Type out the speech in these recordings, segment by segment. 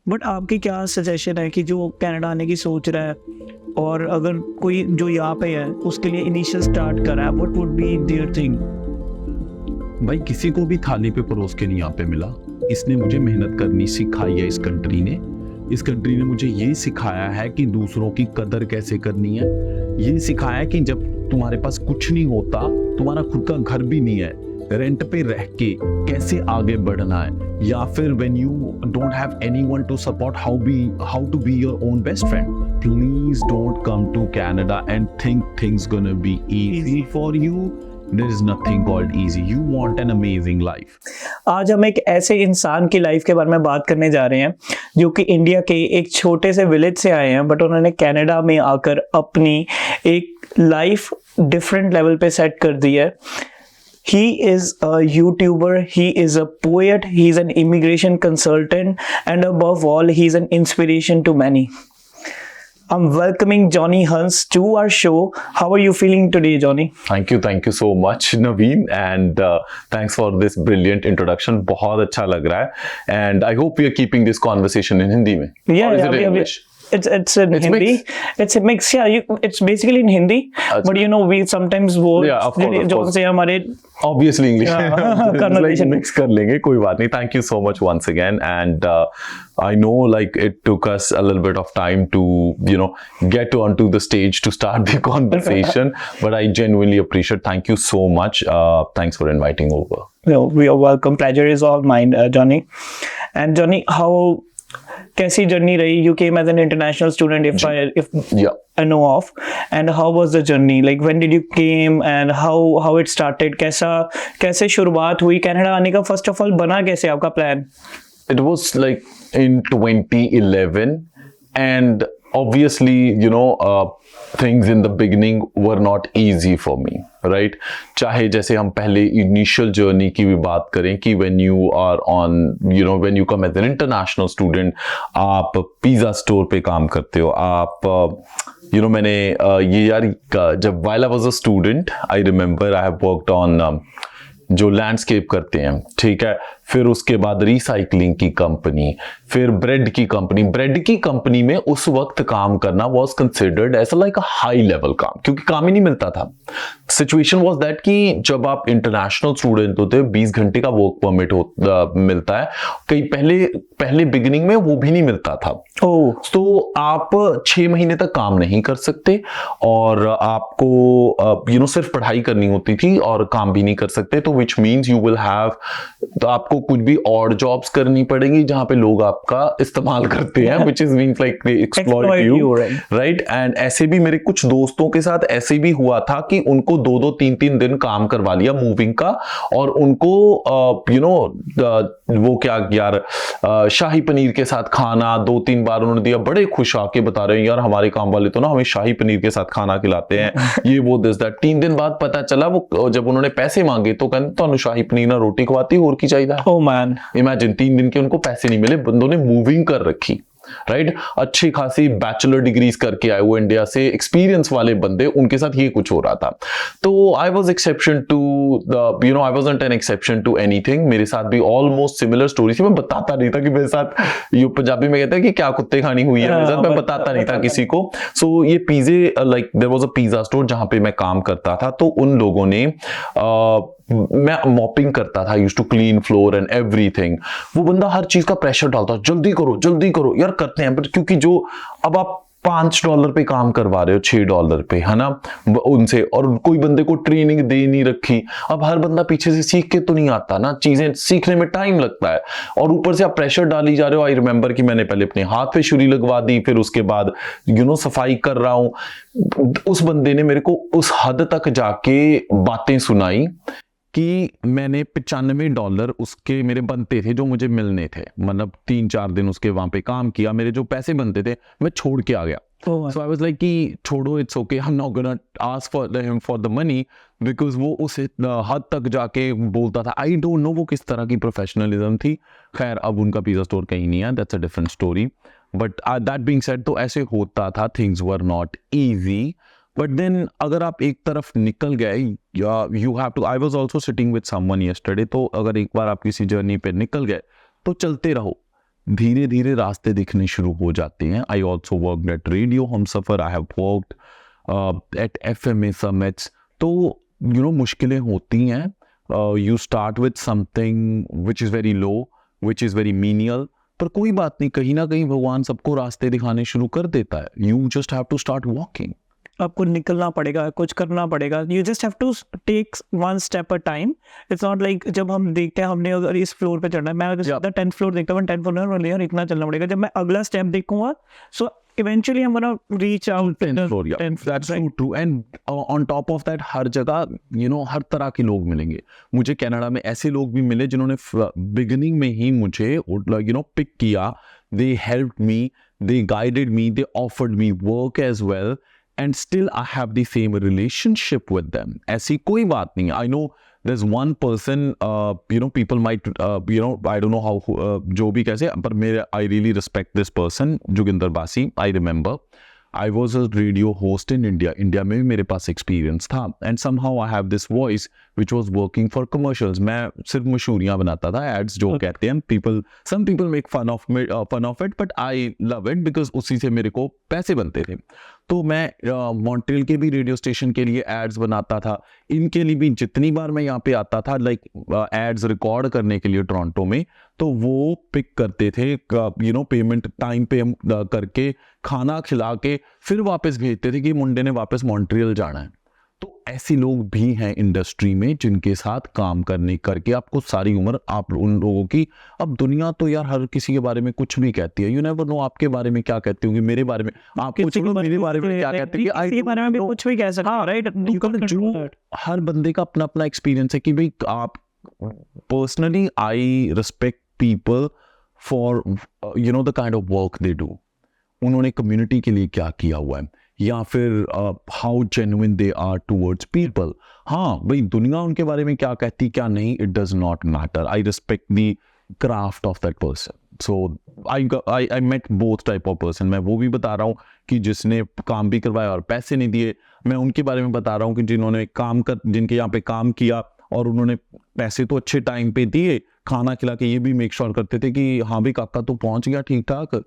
But आपकी क्या suggestion है कि जो कनाडा आने की सोच रहा है और अगर कोई जो यहाँ पे है उसके लिए इनिशियल स्टार्ट कर रहा है, what would be there thing? भाई किसी को भी थाली पे परोस के नहीं यहाँ पे मिला। इसने मुझे मेहनत करनी सिखाई है। इस कंट्री ने मुझे ये सिखाया है कि दूसरों की कदर कैसे करनी है। ये सिखाया है कि जब तुम्हारे पास कुछ नहीं होता, तुम्हारा खुद का घर भी नहीं है, रेंट पे रह के कैसे आगे बढ़ना है, या फिर when you don't have anyone to support how to be your own best friend, please don't come to Canada and think things gonna be easy for you. There is nothing called easy. You want an amazing life. आज हम एक ऐसे इंसान की life के बारे में बात करने जा रहे हैं जो कि इंडिया के एक छोटे से विलेज से आए हैं, बट उन्होंने कनाडा में आकर अपनी एक लाइफ डिफरेंट लेवल पे सेट कर दी है। He is a YouTuber, he is a poet, he is an immigration consultant, and above all, he is an inspiration to many. I'm welcoming Johnny Hans to our show. How are you feeling today, Johnny? Thank you so much, Naveen, and thanks for this brilliant introduction. बहुत अच्छा लग रहा है, and I hope we are keeping this conversation in Hindi में. Yeah, or is yeah, it in yeah, English? It's in Hindi. Mixed? It's a mix. Yeah, it's basically in Hindi. But you know, we sometimes words Yeah, of course. जो से हमारे Obviously English. conversation mix कर लेंगे, कोई बात नहीं. Thank you so much once again, and I know like it took us a little bit of time to get onto the stage to start the conversation, but I genuinely appreciate. Thank you so much. Thanks for inviting over. No, we are welcome. Pleasure is all mine, Johnny. And Johnny, how कैसी journey रही? You came as an international student, if I know of. And how was the journey? Like when did you came and how it started? कैसे शुरुआत हुई Canada आने का? First of all, बना कैसे आपका plan? It was like in 2011, and obviously things in the beginning were not easy for me, right? चाहे जैसे हम पहले इनिशियल जर्नी की भी बात करें कि when you are on when you come as an international student, आप पिज़्ज़ा स्टोर पे काम करते हो, आप मैंने ये यार जब while I was a student, I remember I have worked on जो लैंडस्केप करते हैं, ठीक है, फिर उसके बाद रिसाइकलिंग की कंपनी, फिर ब्रेड की कंपनी में उस वक्त काम करना was considered as like a high level काम, क्योंकि काम ही नहीं मिलता था। सिचुएशन वाज दैट कि जब आप इंटरनेशनल स्टूडेंट होते हैं 20 घंटे का वर्क परमिट मिलता है, कई पहले बिगिनिंग में वो भी नहीं मिलता था। तो आप 6 महीने तक काम नहीं कर सकते और आपको सिर्फ पढ़ाई करनी होती थी और काम भी नहीं कर सकते। तो which means you will have, तो आपको कुछ भी और जॉब्स करनी पड़ेगी जहां पे लोग आपका इस्तेमाल करते हैं, which is means like they exploit you, right? And ऐसे भी मेरे कुछ दोस्तों के साथ ऐसे भी हुआ था कि उनको 2-2 3-3 दिन काम करवा लिया मूविंग का, और उनको वो क्या यार शाही पनीर के साथ खाना 2-3 बार उन्होंने दिया, बड़े खुश आके बता रहे हैं यार हमारे काम वाले तो ना हमें शाही पनीर के साथ खाना खिलाते हैं, ये वो दिस दैट। 3 दिन बाद पता चला वो जब उन्होंने पैसे मांगे तो कहते तो शाही पनीर ना रोटी खवाती और की चाहिए। Oh man. इमेजिन 3 दिन के उनको पैसे नहीं मिले, बंदों ने मूविंग कर रखी, राइट? अच्छी खासी बैचलर डिग्रीज करके आए वो इंडिया से, एक्सपीरियंस वाले बंदे, उनके साथ ये कुछ हो रहा था। तो I was exception to I wasn't an exception to anything. मेरे साथ भी ऑलमोस्ट सिमिलर स्टोरी थी। मैं बताता नहीं था कि मेरे साथ, ये पंजाबी में कहते हैं कि क्या कुत्ते खानी हुई है मेरे साथ, मैं बताता नहीं था किसी को। सो ये पिज़्ज़े, like there was a pizza store जहां पे मैं काम करता था, तो उन लोगों ने मैं मॉपिंग करता था, used to clean floor and everything. वो बंदा हर चीज का प्रेशर डालता, जल्दी करो यार, करते हैं, बट क्योंकि जो अब आप $5 पे काम करवा रहे हो $6 पे, है ना, उनसे, और कोई बंदे को ट्रेनिंग दे नहीं रखी। अब हर बंदा पीछे से सीख के तो नहीं आता ना, चीजें सीखने में टाइम लगता है, और ऊपर से आप प्रेशर डाली जा रहे हो। आई रिमेंबर कि मैंने पहले अपने हाथ पे छुरी लगवा दी, फिर उसके बाद सफाई कर रहा हूं। उस बंदे ने मेरे को उस हद तक जाके बातें सुनाई कि मैंने $95 उसके मेरे बनते थे जो मुझे मिलने थे, मतलब 3-4 दिन उसके वहां पे काम किया, मेरे जो पैसे बनते थे मैं छोड़ के आ गया। So I was like कि छोड़ो, it's okay, I'm not gonna ask for him for the money, because वो उस हद तक जाके बोलता था। आई डोंट नो वो किस तरह की प्रोफेशनलिज्म थी। खैर अब उनका पिज़्ज़ा स्टोर कहीं नहीं है, that's a different story. But that being said, तो ऐसे होता था, things were not easy. But then अगर आप एक तरफ निकल गए, you have to, I was also sitting with someone yesterday, तो अगर एक बार आप किसी जर्नी पे निकल गए तो चलते रहो। धीरे धीरे रास्ते दिखने शुरू हो जाते हैं. I also work at radio Humsafar, I have worked eight FMA summits. तो मुश्किलें होती हैं. You start with something which is very low, which is very menial, पर कोई बात नहीं, कहीं ना कहीं भगवान सबको रास्ते दिखाने शुरू कर देता है. You just have to start walking. आपको निकलना पड़ेगा, कुछ करना पड़ेगा. You just have to take one step a time. It's not like जब हम देखते हैं हमने अगर इस फ्लोर पे चढ़ना है, मैं अगर सीधा 10th फ्लोर देखता हूँ, 10th फ्लोर में यार इतना चलना पड़ेगा. जब मैं अगला स्टेप देखूंगा, सो eventually I'm gonna reach out 10th floor. Yeah, 10th floor, that's right? so true. And on top of that, हर जगह हर तरह के लोग मिलेंगे. मुझे कनाडा में ऐसे लोग भी मिले जिन्होंने बिगिनिंग में ही मुझे पिक किया. They helped me, they guided me, they offered me work as well, and still I have the same relationship with them. ऐसी कोई बात नहीं. I know there's one person, people might, I don't know how, जो भी कैसे, पर मेरे, I really respect this person, Joginder बासी. I remember I was a radio host in India. India में भी मेरे पास एक्सपीरियंस था. And somehow I have this voice which was working for commercials. मैं सिर्फ मशहूरियाँ बनाता था, एड्स जो कहते हैं. some people make fun of it, but I love it because उसी से मेरे को पैसे बनते थे. तो मैं मॉन्ट्रियल के भी रेडियो स्टेशन के लिए एड्स बनाता था. इनके लिए भी जितनी बार मैं यहाँ पे आता था, लाइक एड्स रिकॉर्ड करने के लिए टोरंटो में, तो वो पिक करते थे. पेमेंट टाइम पे करके, खाना खिला के, फिर वापस भेजते थे कि मुंडे ने वापस मॉन्ट्रियल जाना है. तो ऐसे लोग भी हैं इंडस्ट्री में जिनके साथ काम करके आपको सारी उम्र आप उन लोगों की. अब दुनिया तो यार हर किसी के बारे में कुछ भी कहती है. यू नेवर नो आपके बारे में क्या कहती होंगी, मेरे बारे में आप कुछ, मेरे बारे में क्या कहते हैं, किसी के बारे में भी कुछ भी कह सकते हैं, राइट? हर बंदे का अपना अपना एक्सपीरियंस है कि भाई आप personally, I respect people for the kind of work they do. उन्होंने कम्युनिटी के लिए क्या किया हुआ है, या फिर how genuine they are towards people. हाँ भाई, दुनिया उनके बारे में क्या कहती क्या नहीं, it does not matter. I respect the craft of that person. So I met both type of person. मैं वो भी बता रहा हूँ कि जिसने काम भी करवाया और पैसे नहीं दिए. मैं उनके बारे में बता रहा हूँ कि जिनके यहाँ पे काम किया और उन्होंने पैसे तो अच्छे टाइम पे दिए, खाना खिला के ये भी मेक श्योर करते थे कि हाँ भी काका तो पहुंच गया ठीक ठाक.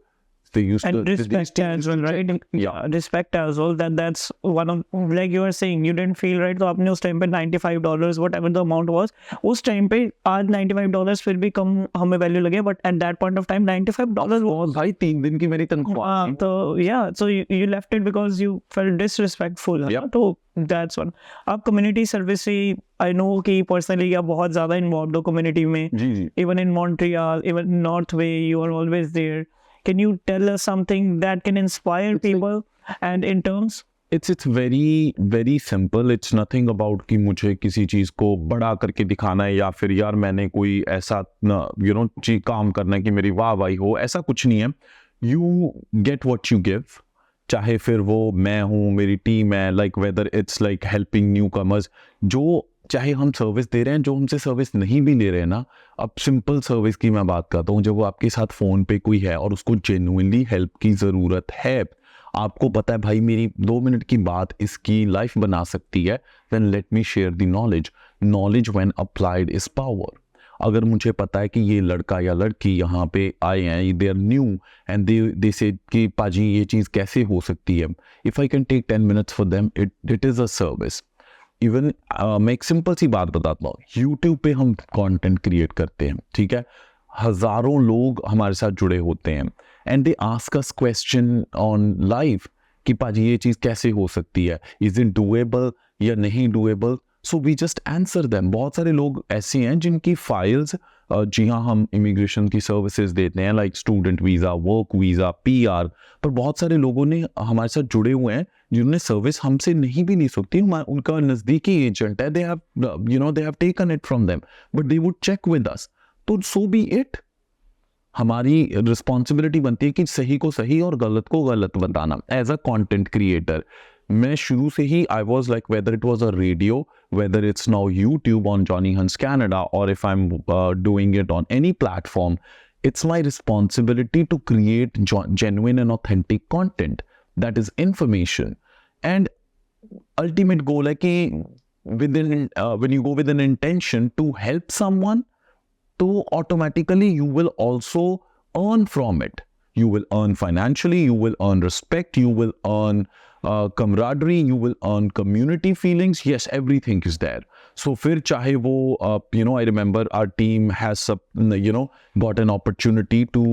They used and to respect as well, right? Yeah. Respect as well. That's one of, like you were saying, you didn't feel right. तो आपने उस टाइम पे $95, whatever the amount was, उस टाइम पे आज $95 फिर भी कम हमें वैल्यू लगे, but at that point of time $95 was, भाई 3 दिन की मेरी तनख्वाह. तो yeah, so you left it because you felt disrespectful. Yep. तो that's one. आप community service से, I know कि personally आप बहुत ज़्यादा involved हो community में. जी. Even in Montreal, even North Way, you are always there. Can you tell us something that can inspire people? And in terms, it's very very simple. It's nothing about कि मुझे किसी चीज को बड़ा करके दिखाना है, या फिर यार मैंने कोई ऐसा काम करना है कि मेरी वाहवाही हो. ऐसा कुछ नहीं है. You get what you give. चाहे फिर वो मैं हूँ, मेरी टीम है, like whether it's like helping new commerce, जो चाहे हम सर्विस दे रहे हैं, जो हमसे सर्विस नहीं भी ले रहे हैं ना. अब सिंपल सर्विस की मैं बात करता हूँ, जब वो आपके साथ फ़ोन पे कोई है और उसको जेन्युइनली हेल्प की ज़रूरत है, आपको पता है भाई मेरी 2 मिनट की बात इसकी लाइफ बना सकती है, then let me share the knowledge. Knowledge when applied is power. अगर मुझे पता है कि ये लड़का या लड़की यहाँ पे आए हैं, they are new and they say कि पाजी ये चीज़ कैसे हो सकती है, if I can take 10 minutes for them, it is a service. Even मैं एक सिंपल सी बात बताता हूँ. यूट्यूब पे हम कंटेंट क्रिएट करते हैं, ठीक है, हज़ारों लोग हमारे साथ जुड़े होते हैं, and they ask us question on life कि पाजी ये चीज़ कैसे हो सकती है, इज इट डूएबल या नहीं doable. So we just answer them. बहुत सारे लोग ऐसे हैं जिनकी फाइल्स, जी हाँ, हम इमिग्रेशन की सर्विसेज देते हैं, like student visa, work visa, PR, पर बहुत सारे लोगों ने हमारे साथ जुड़े हुए हैं जिन्होंने सर्विस हमसे नहीं भी ली सकती. उनका नज़दीकी एजेंट है, they have taken it from them, but they would check with us. तो सो बी इट. हमारी रिस्पॉन्सिबिलिटी बनती है कि सही को सही और गलत को गलत बताना. एज अ कंटेंट क्रिएटर मैं शुरू से ही, I was like, whether it was a radio, whether it's now YouTube on Johnny Hunt's Canada, or if I'm doing it on any platform, it's my responsibility to create genuine and authentic content that is information. And ultimate goal है कि when you go with an intention to help someone, तो automatically you will also earn from it. You will earn financially, you will earn respect, you will earn camaraderie, you will earn community feelings. Yes, everything is there. So फिर चाहे वो I remember our team has got an opportunity to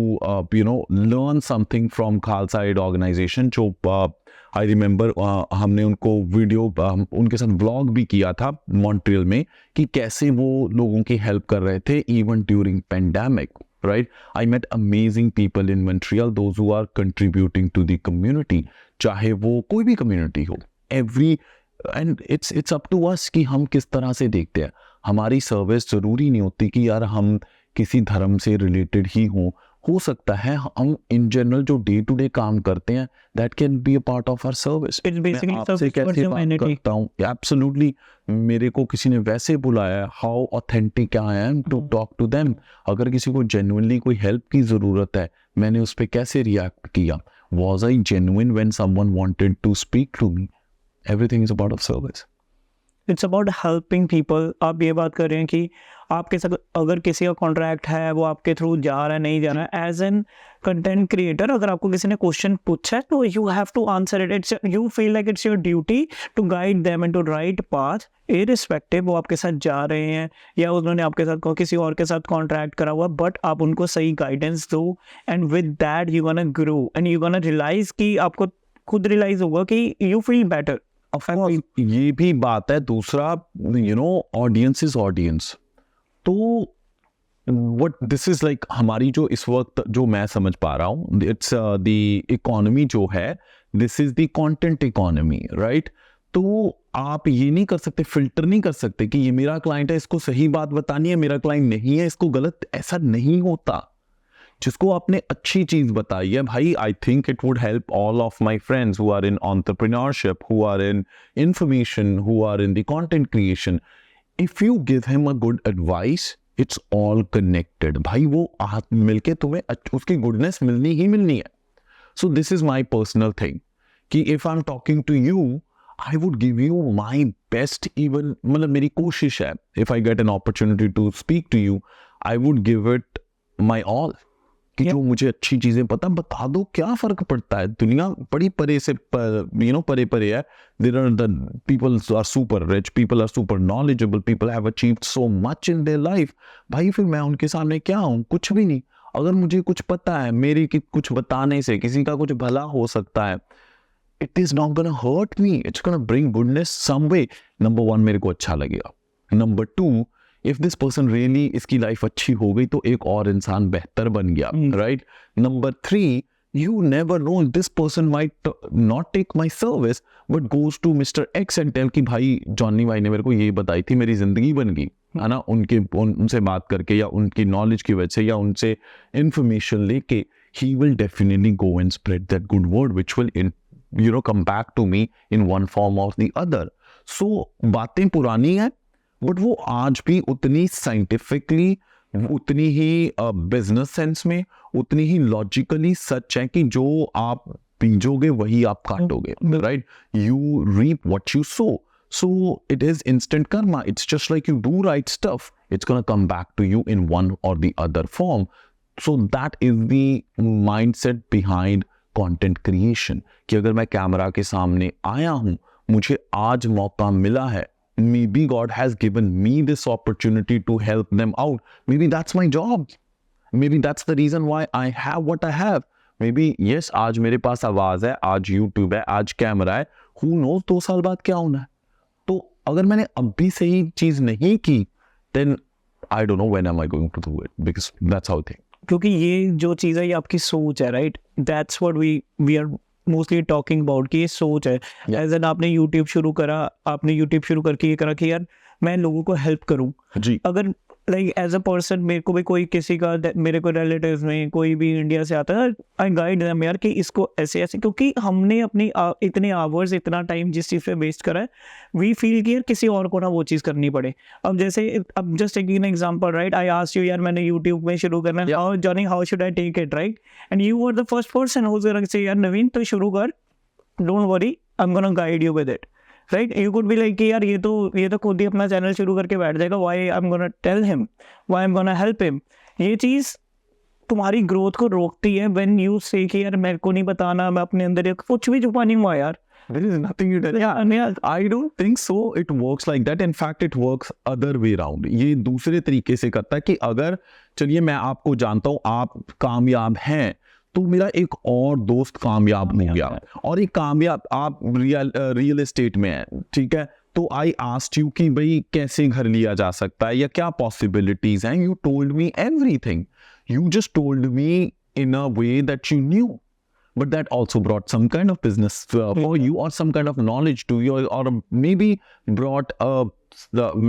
learn something from Khalsa Aid organization. जो I remember हमने उनको video उनके साथ vlog भी किया था मॉन्ट्रियल में कि कैसे वो लोगों की हेल्प कर रहे थे even during pandemic. Right? I met amazing people in Montreal, those who are contributing to the community. चाहे वो कोई भी community हो, and it's up to us कि हम किस तरह से देखते हैं. हमारी सर्विस जरूरी नहीं होती कि यार हम किसी धर्म से रिलेटेड ही हो सकता है हम इन जनरल जो डे टू डे काम करते हैं that can be a part of our service. मैं आपसे कैसे बात करता हूँ, एब्सोल्युटली मेरे को किसी ने वैसे बुलाया, how authentic I am to talk to them. अगर किसी को जेन्युइनली कोई हेल्प की जरूरत है, मैंने उस पर कैसे रिएक्ट किया. Was I genuine when someone wanted to speak to me. Everything is about of service. It's about helping people. आप ये बात कर रहे हैं कि आपके साथ अगर किसी का कॉन्ट्रैक्ट है, वो आपके थ्रू जा रहा है नहीं जा रहा है, एज एन कंटेंट क्रिएटर अगर आपको किसी ने क्वेश्चन पूछा है तो you have to answer it. It's you feel like it's your duty to guide them into right path, irrespective वो आपके साथ जा रहे हैं या उन्होंने आपके साथ किसी और के साथ कॉन्ट्रैक्ट करा हुआ, बट आप उनको सही गाइडेंस दो and with that you gonna grow and you gonna realise कि आपको खुद रियलाइज होगा कि यू फील बेटर. ये भी बात है. दूसरा ऑडियंस इज ऑडियंस. तो व्हाट दिस इज लाइक हमारी जो इस वक्त जो मैं समझ पा रहा हूँ, इट्स द इकोनॉमी जो है, this is the content economy, right. तो आप ये नहीं कर सकते, फिल्टर नहीं कर सकते कि ये मेरा क्लाइंट है, इसको सही बात बतानी है, मेरा क्लाइंट नहीं है, इसको गलत. ऐसा नहीं होता. जिसको आपने अच्छी चीज बताई है भाई, I think it would help all of my friends who are in entrepreneurship, who are in information, who are in the content creation. If you give him a good advice, it's all connected. भाई वो हाथ मिलके तुम्हें उसकी goodness मिलनी ही मिलनी है. So this is my personal thing कि if I am talking to you, I would give you my best. Even मतलब मेरी कोशिश है, if I get an opportunity to speak to you, I would give it my all. कि जो मुझे अच्छी चीजें पता बता दो. क्या फर्क पड़ता है, दुनिया बड़ी परे से परे परे है. There are the people are super rich, people are super knowledgeable, people have achieved so much in their life. भाई फिर मैं उनके सामने क्या हूँ, कुछ भी नहीं. अगर मुझे कुछ पता है, मेरी कुछ बताने से किसी का कुछ भला हो सकता है, it is not gonna hurt me, it's gonna bring goodness some way. Number 1 मेरे को अच्छा लगेगा. Number 2, if this person really इसकी लाइफ अच्छी हो गई तो एक और इंसान बेहतर बन गया, right. Number 3, you never know, this person might not take my service but goes to Mr. X and tell कि भाई जॉनी भाई ने मेरे को ये बताई थी, मेरी जिंदगी बन गई, है ना. उनसे बात करके या उनकी नॉलेज की वजह से या उनसे इंफॉर्मेशन लेके, he will definitely go and spread that good word which will come back to me in one form or the other. So बातें पुरानी है बट वो आज भी उतनी साइंटिफिकली, उतनी ही बिजनेस सेंस में, उतनी ही लॉजिकली सच है कि जो आप बीजोगे वही आप काटोगे, right. You reap what you sow. So it is instant karma. It's just like you do right stuff, it's gonna come back to you in one or the other form. So that is the mindset behind content creation कि अगर मैं camera के सामने आया हूं, मुझे आज मौका मिला है, maybe God has given me this opportunity to help them out. Maybe that's my job. Maybe that's the reason why I have what I have. Maybe yes, आज मेरे पास आवाज है, आज YouTube है, आज कैमरा है. Who knows 2 साल बाद क्या होना है. तो अगर मैंने अभी सही चीज नहीं की, then I don't know when am I going to do it, because that's how I think. क्योंकि ये जो चीज़ है ये आपकी सोच है, right. That's what we are mostly talking about कि ये सोच है. एज एन आपने यूट्यूब शुरू करा, आपने यूट्यूब शुरू करके ये करा कि यार मैं लोगों को हेल्प करूं. अगर लाइक एज अ पर्सन मेरे को भी कोई किसी का, मेरे को रिलेटिव्स में कोई भी इंडिया से आता है, आई गाइड देम यार कि इसको ऐसे ऐसे, क्योंकि हमने अपनी इतने आवर्स, इतना टाइम जिस चीज़ पे वेस्ट करा है, वी फील कि यार किसी और को ना वो चीज़ करनी पड़े. अब जैसे अब just taking an example, right, I asked you यार मैंने यूट्यूब में शुरू करना है, how Johnny, how should I take it, right, and you were the first person who was going to say यार नवीन तो शुरू कर, don't worry, I am gonna guide you with it, right. You could be like कि यार ये तो खुद ही अपना चैनल शुरू करके बैठ जाएगा, why I am gonna tell him, why I am gonna help him. ये चीज़ तुम्हारी ग्रोथ को रोकती है व्हेन यू से कि यार मेरे को नहीं बताना, मैं अपने अंदर कुछ भी छुपा नहीं हुआ यार? There is nothing you tell. Yeah. I don't think so. It works like that. In fact, it works other way around. ये दूसरे तरीके से करता है कि अगर चलिए मैं आपको जानता हूँ, आप कामयाब हैं, तो मेरा एक और दोस्त कामयाब हो गया और एक कामयाब आप रियल एस्टेट में है, ठीक है, तो आई आस्क्ड यू कि भाई कैसे घर लिया जा सकता है या क्या पॉसिबिलिटीज हैं. You told me everything. You just told me in a way that you knew, but that also brought some kind of business for you or some kind of knowledge to you, or maybe brought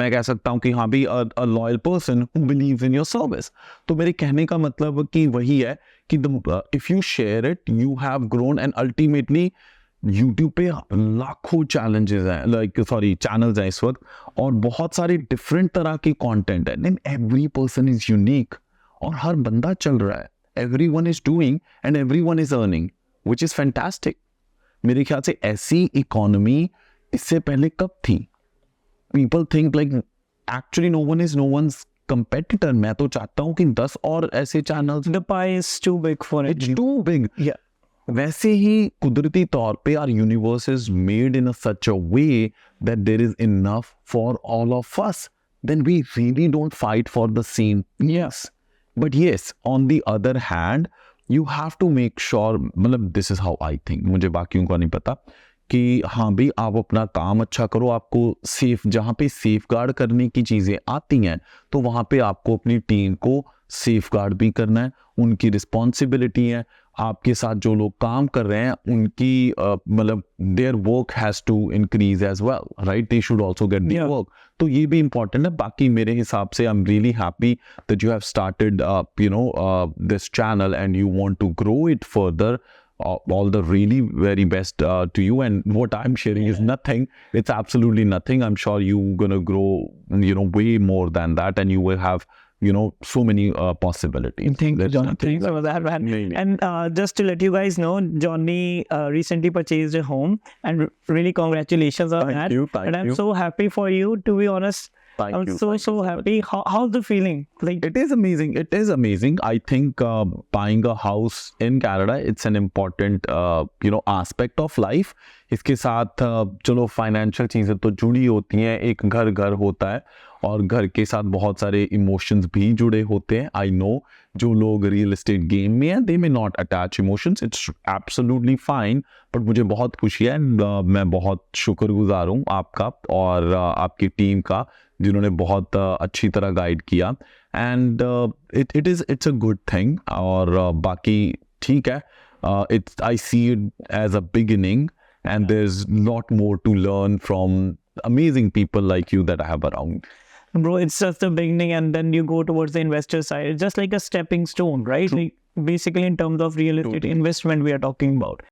मैं कह सकता हूँ कि हाँ भी a loyal person who believes in your service. तो मेरे कहने का मतलब कि वही है कि if you share it, you have grown, and ultimately YouTube पे लाखों चैलेंजेस हैं, चैनल्स हैं इस वक्त, और बहुत सारे डिफरेंट तरह के कंटेंट है. Then every person is unique और हर बंदा चल रहा है. everyone is doing and everyone is earning, which is fantastic. मेरे ख्याल से ऐसी इकोनॉमी इससे पहले कब थी? People think like actually no one is no one's competitor. मैं तो चाहता हूँ कि 10 और ऐसे channels. The pie is too big for it. It's too big. Yeah. वैसे ही कुदरती तौर पे our universe is made in such a way that there is enough for all of us. Then we really don't fight for the same. Yes. But yes, on the other hand, you have to make sure, मतलब this is how I think, मुझे बाकियों का नहीं पता, कि हाँ भाई आप अपना काम अच्छा करो. आपको सेफ, जहाँ पे सेफ गार्ड करने की चीज़ें आती हैं तो वहाँ पे आपको अपनी टीम को सेफ गार्ड भी करना है. उनकी रिस्पॉन्सिबिलिटी है. आपके साथ जो लोग काम कर रहे हैं उनकी मतलब their work has to increase as well, right? They should also get the work. तो ये भी इंपॉर्टेंट है. बाकी मेरे हिसाब से I am really happy that you have started this channel and you want to grow it further. All the really very best to you, and what I'm sharing is nothing. It's absolutely nothing. I'm sure you're gonna grow way more than that, and you will have so many possibilities. Thank you, Johnny. Thanks for that, man. And just to let you guys know, Johnny recently purchased a home, and really congratulations on that. Thank you. And I'm so happy for you, to be honest. I'm so happy. How's the feeling? Like, it is amazing. It is amazing. I think buying a house in Canada, it's an important aspect of life. इसके साथ चलो financial चीज़ें तो जुड़ी होती हैं. एक घर होता है और घर के साथ बहुत सारे इमोशंस भी जुड़े होते हैं. आई नो जो लोग रियल एस्टेट गेम में हैं, they may not attach emotions. It's absolutely fine. But मुझे बहुत खुशी है, मैं बहुत शुक्रगुजार हूँ आपका और आपकी टीम का, जिन्होंने बहुत अच्छी तरह गाइड किया. And it's a good thing. और बाकी ठीक है. I see it as a beginning, and there's a lot more to learn from amazing people like you that I have around. bro, it's just the beginning, and then you go towards the investor side. It's just like a stepping stone, right? Like basically in terms of real estate investment we are talking about.